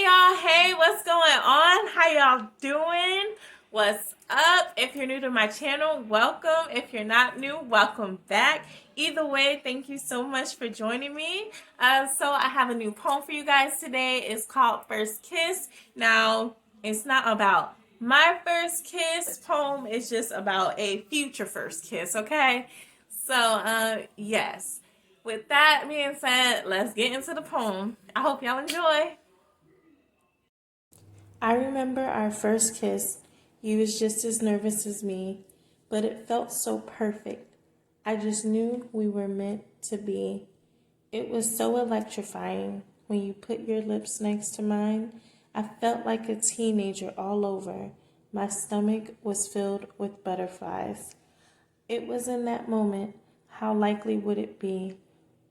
y'all. Hey, what's going on? How y'all doing? What's up? If you're new to my channel, welcome. If you're not new, welcome back. Either way, thank you so much for joining me. So I have a new poem for you guys today. It's called First Kiss. Now, it's not about my first kiss. This poem is just about a future first kiss, okay? So, yes. With that being said, let's get into the poem. I hope y'all enjoy. I remember our first kiss. You was just as nervous as me, but it felt so perfect. I just knew we were meant to be. It was so electrifying when you put your lips next to mine. I felt like a teenager all over. My stomach was filled with butterflies. It was in that moment, how likely would it be?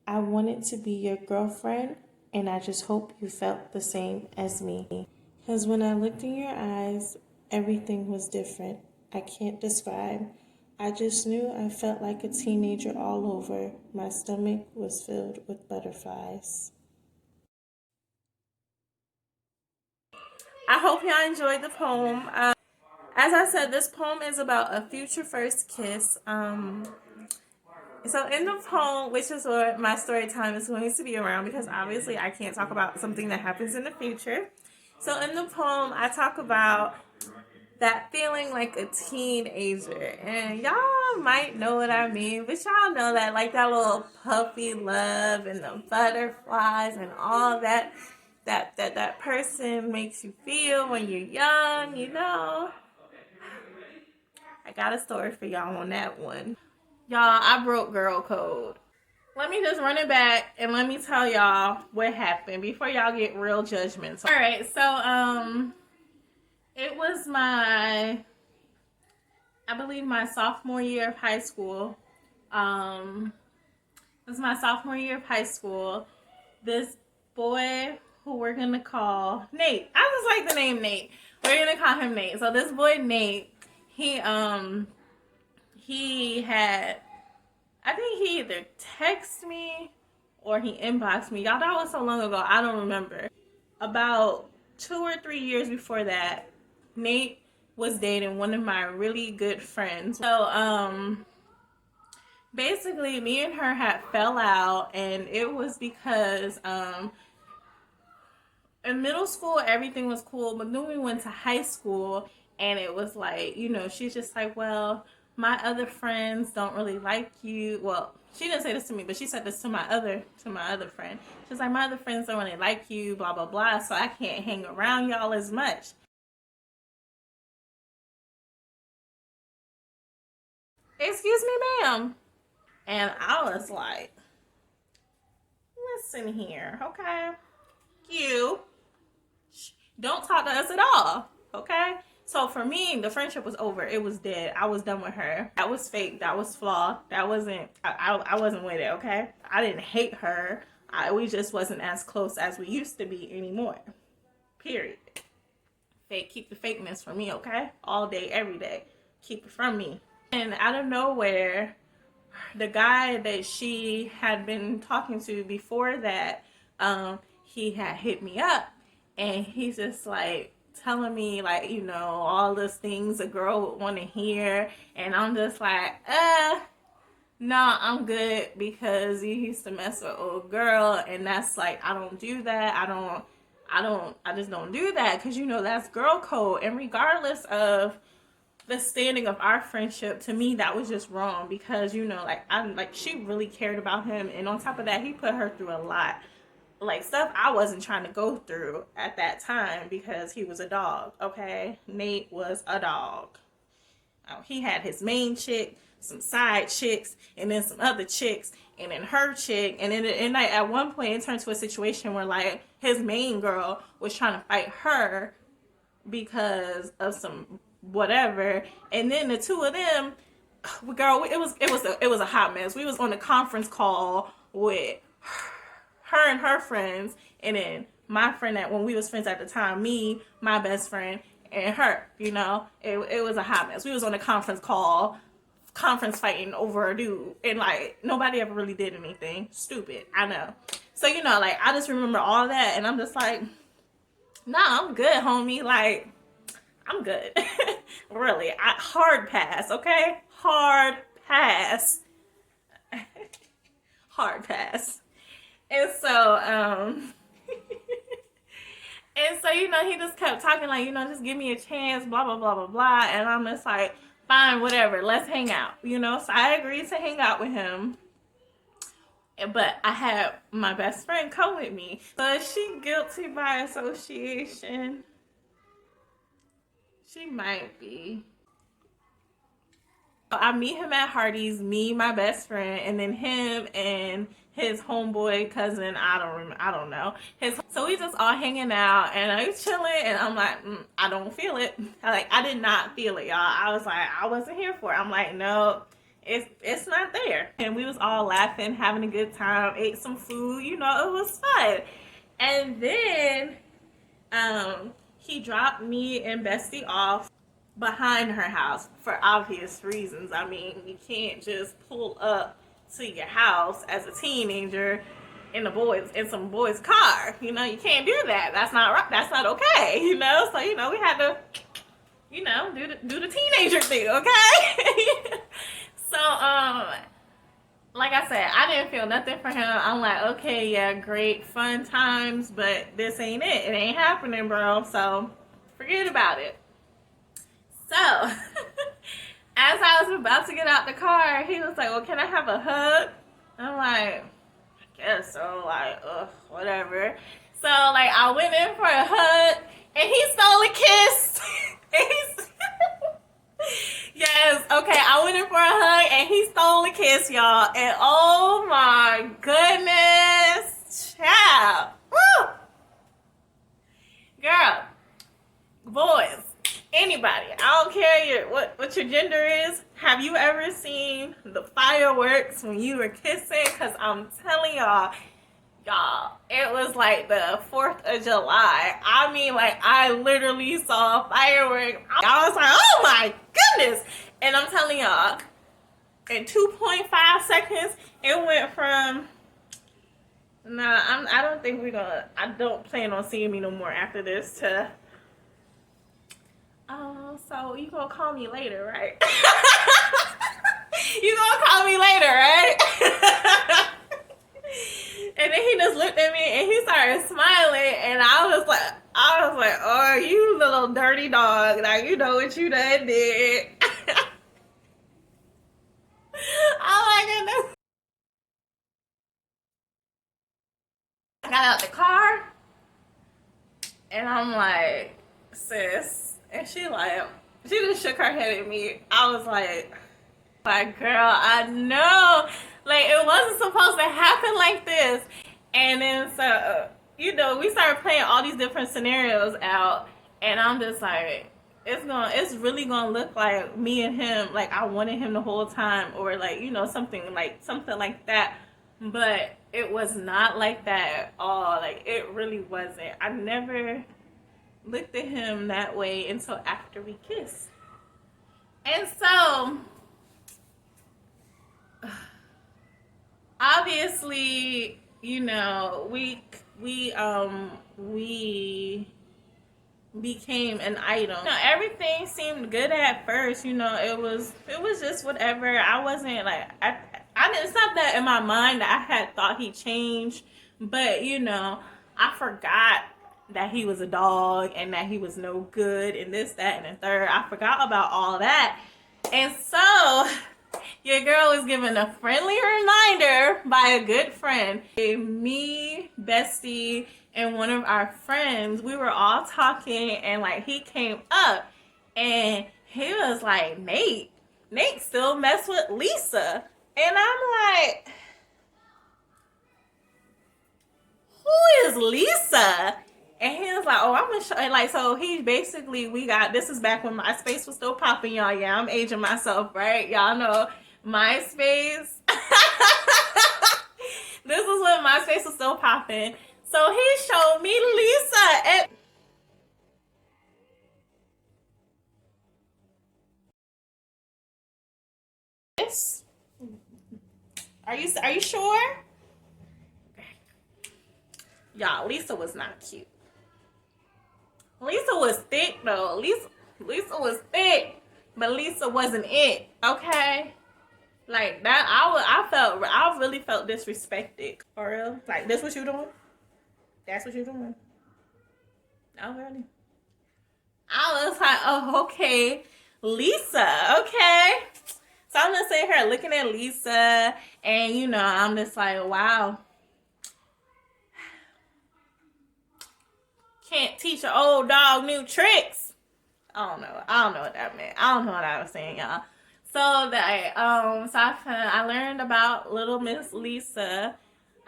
I wanted to be your girlfriend, and I just hope you felt the same as me. Because when I looked in your eyes, everything was different. I can't describe. I just knew I felt like a teenager all over. My stomach was filled with butterflies. I hope y'all enjoyed the poem. As I said, this poem is about a future first kiss. So in the poem, which is what my story time is going to be around, because obviously I can't talk about something that happens in the future. So in the poem, I talk about that feeling like a teenager, and y'all might know what I mean, but y'all know that, like, that little puppy love and the butterflies and all that person makes you feel when you're young, you know. I got a story for y'all on that one. Y'all, I broke girl code. Let me just run it back and let me tell y'all what happened before y'all get real judgments. All right, so it was I believe my sophomore year of high school. It was my sophomore year of high school. This boy who we're gonna call Nate. I just like the name Nate. We're gonna call him Nate. So this boy Nate, he had, I think he either texted me or he inboxed me. Y'all, that was so long ago, I don't remember. About 2 or 3 years before that, Nate was dating one of my really good friends. So, basically, me and her had fell out, and it was because, in middle school, everything was cool, but then we went to high school, and it was like, you know, she's just like, well, my other friends don't really like you. Well, she didn't say this to me, but she said this to my other friend. She's like, my other friends don't really like you, blah, blah, blah, so I can't hang around y'all as much. Excuse me, ma'am. And I was like, listen here, okay? You don't talk to us at all, okay? So for me, the friendship was over. It was dead. I was done with her. That was fake. That was flawed. That wasn't, I wasn't with it, okay? I didn't hate her. We just wasn't as close as we used to be anymore. Period. Fake, keep the fakeness from me, okay? All day, every day. Keep it from me. And out of nowhere, the guy that she had been talking to before that, he had hit me up, and he's just like telling me, like, you know, all those things a girl would want to hear, and I'm just like, no, I'm good, because you used to mess with old girl, and that's like, I don't do that. I just don't do that, because, you know, that's girl code. And regardless of the standing of our friendship, to me that was just wrong, because, you know, like she really cared about him, and on top of that, he put her through a lot, like stuff I wasn't trying to go through at that time, because he was a dog. Okay, Nate was a dog. He had his main chick, some side chicks, and then some other chicks, and then her chick, and then like at one point it turned to a situation where, like, his main girl was trying to fight her because of some whatever, and then the two of them, girl, it was a hot mess. We was on a conference call with her and her friends, and then my friend, that when we was friends at the time, me, my best friend, and her, you know, it was a hot mess. We was on a conference call, conference fighting over a dude, and like nobody ever really did anything. Stupid, I know. So, you know, like, I just remember all that, and I'm just like, No, I'm good, homie. Like, I'm good. Really. Hard pass, okay? Hard pass. Hard pass. And so, and so, he just kept talking like, just give me a chance, blah, blah, blah, blah, blah. And I'm just like, fine, whatever, let's hang out, So I agreed to hang out with him. But I had my best friend come with me. So is she guilty by association? She might be. I meet him at Hardee's, me, my best friend, and then him and his homeboy cousin. I don't know. So we just all hanging out, and I was chilling, and I'm like, I don't feel it. I did not feel it, y'all. I was like, I wasn't here for it. I'm like, no, it's not there. And we was all laughing, having a good time, ate some food. It was fun. And then, he dropped me and Bestie off behind her house for obvious reasons. I mean, you can't just pull up to your house as a teenager in some boy's car. You can't do that. That's not right. That's not okay. So we had to do the teenager thing, okay? So like I said, I didn't feel nothing for him. I'm like, okay, yeah, great, fun times, but this ain't it. It ain't happening, bro. So forget about it. So, as I was about to get out the car, he was like, well, can I have a hug? I'm like, I guess so, like, whatever. So, like, I went in for a hug, and he stole a kiss. Yes, okay, I went in for a hug, and he stole a kiss, y'all. And oh my goodness, child. Woo! Girl, boys. Anybody, I don't care what your gender is. Have you ever seen the fireworks when you were kissing? Because I'm telling y'all, it was like the 4th of July. I mean, like, I literally saw fireworks. I was like, oh my goodness. And I'm telling y'all, in 2.5 seconds, it went from, I don't plan on seeing me no more after this, to, oh, so you gonna call me later, right? You gonna call me later, right? And then he just looked at me and he started smiling, and I was like, oh, you little dirty dog. Like, you know what you done did. Oh my goodness. I got out the car and I'm like, sis. And she just shook her head at me. I was like, girl, I know. Like, it wasn't supposed to happen like this. And then, so, we started playing all these different scenarios out. And I'm just like, it's really gonna look like me and him, like I wanted him the whole time, or like, something like that. But it was not like that at all. Like, it really wasn't. I never looked at him that way until after we kissed. And so, obviously, we became an item. Everything seemed good at first. It was just whatever. I wasn't like, I didn't, it's not that in my mind that I had thought he changed, but I forgot that he was a dog and that he was no good and this, that, and the third. I forgot about all that. And so your girl was given a friendly reminder by a good friend. Me, Bestie, and one of our friends, we were all talking, and like, he came up and he was like, Nate still mess with Lisa. And I'm like, who is Lisa? And he was like, oh, I'm gonna show. And like, so he basically, this is back when MySpace was still popping, y'all. Yeah, I'm aging myself, right? Y'all know MySpace. This is when MySpace was still popping. So he showed me Lisa. And Are you sure? Y'all, Lisa was not cute. Lisa was thick though. Lisa was thick, but Lisa wasn't it. Okay, like that. I really felt disrespected. For real, like this what you doing? That's what you doing? Oh really? I was like, oh okay, Lisa. Okay. So I'm just sitting here looking at Lisa, and you know, I'm just like, wow. Can't teach an old dog new tricks. I don't know. I don't know what that meant. I don't know what I was saying, y'all. So that I learned about little Miss Lisa.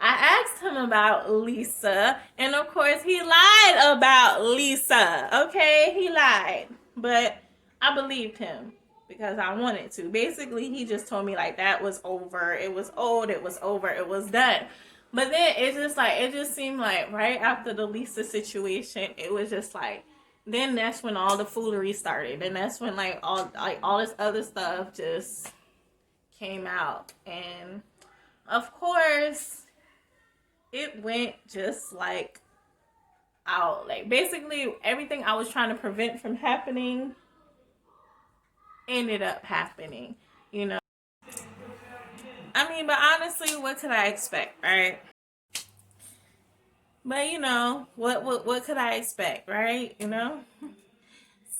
I asked him about Lisa, and of course he lied about Lisa. Okay, he lied, but I believed him because I wanted to. Basically, he just told me like that was over. It was old. It was over. It was done. But then it just seemed like right after the Lisa situation, it was just like then that's when all the foolery started, and that's when all this other stuff just came out, and of course it went just like out. Like basically everything I was trying to prevent from happening ended up happening, you know. I mean, but honestly, what could I expect, right? But you know, what could I expect, right? You know?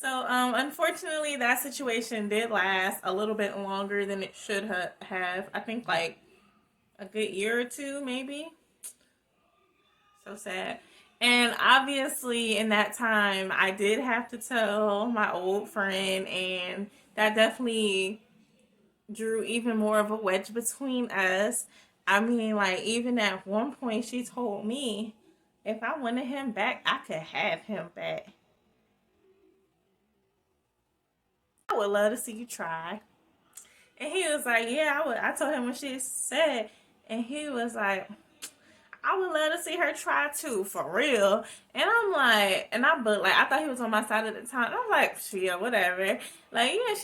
So, unfortunately, that situation did last a little bit longer than it should have. I think like a good year or two, maybe. So sad. And obviously, in that time, I did have to tell my old friend, and that definitely drew even more of a wedge between us. I mean, like, even at one point, she told me if I wanted him back, I could have him back. I would love to see you try. And he was like, yeah, I would. I told him what she said. And he was like, I would love to see her try too, for real. And I'm like, I thought he was on my side at the time. I'm like, yeah, whatever. Like, yeah,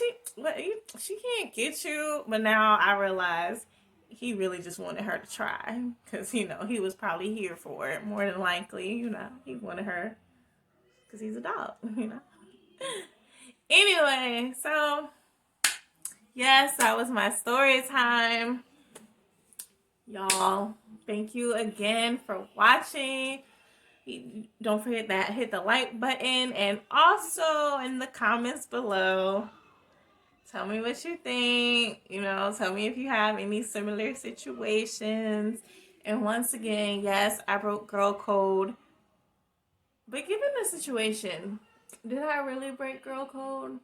she can't get you. But now I realize he really just wanted her to try. Because, you know, he was probably here for it, more than likely. You know, he wanted her because he's a dog, you know. Anyway, so yes, that was my story time. Y'all, thank you again for watching. Don't forget that hit the like button, and also in the comments below, tell me what you think. You know, tell me if you have any similar situations. And once again, yes, I broke girl code. But given the situation, did I really break girl code?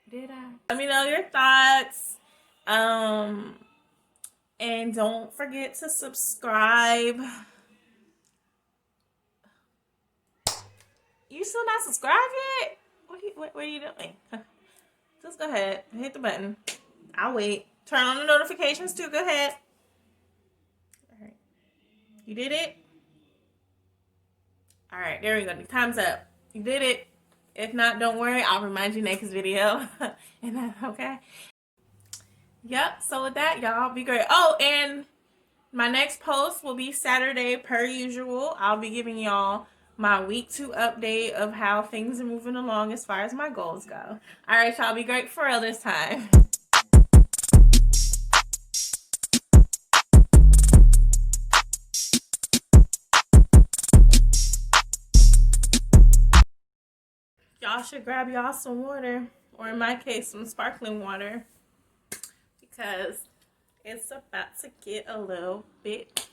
Did I? Let me know your thoughts. And don't forget to subscribe. You still not subscribed yet? What are you doing? Just go ahead. Hit the button. I'll wait. Turn on the notifications too. Go ahead. Alright. You did it? Alright, there we go. Time's up. You did it. If not, don't worry. I'll remind you next video. And then, okay? Yep. So with that, y'all, be great. Oh, and my next post will be Saturday per usual. I'll be giving y'all my week 2 update of how things are moving along as far as my goals go. All right, y'all, be great for real this time. Y'all should grab y'all some water, or in my case, some sparkling water, because it's about to get a little bit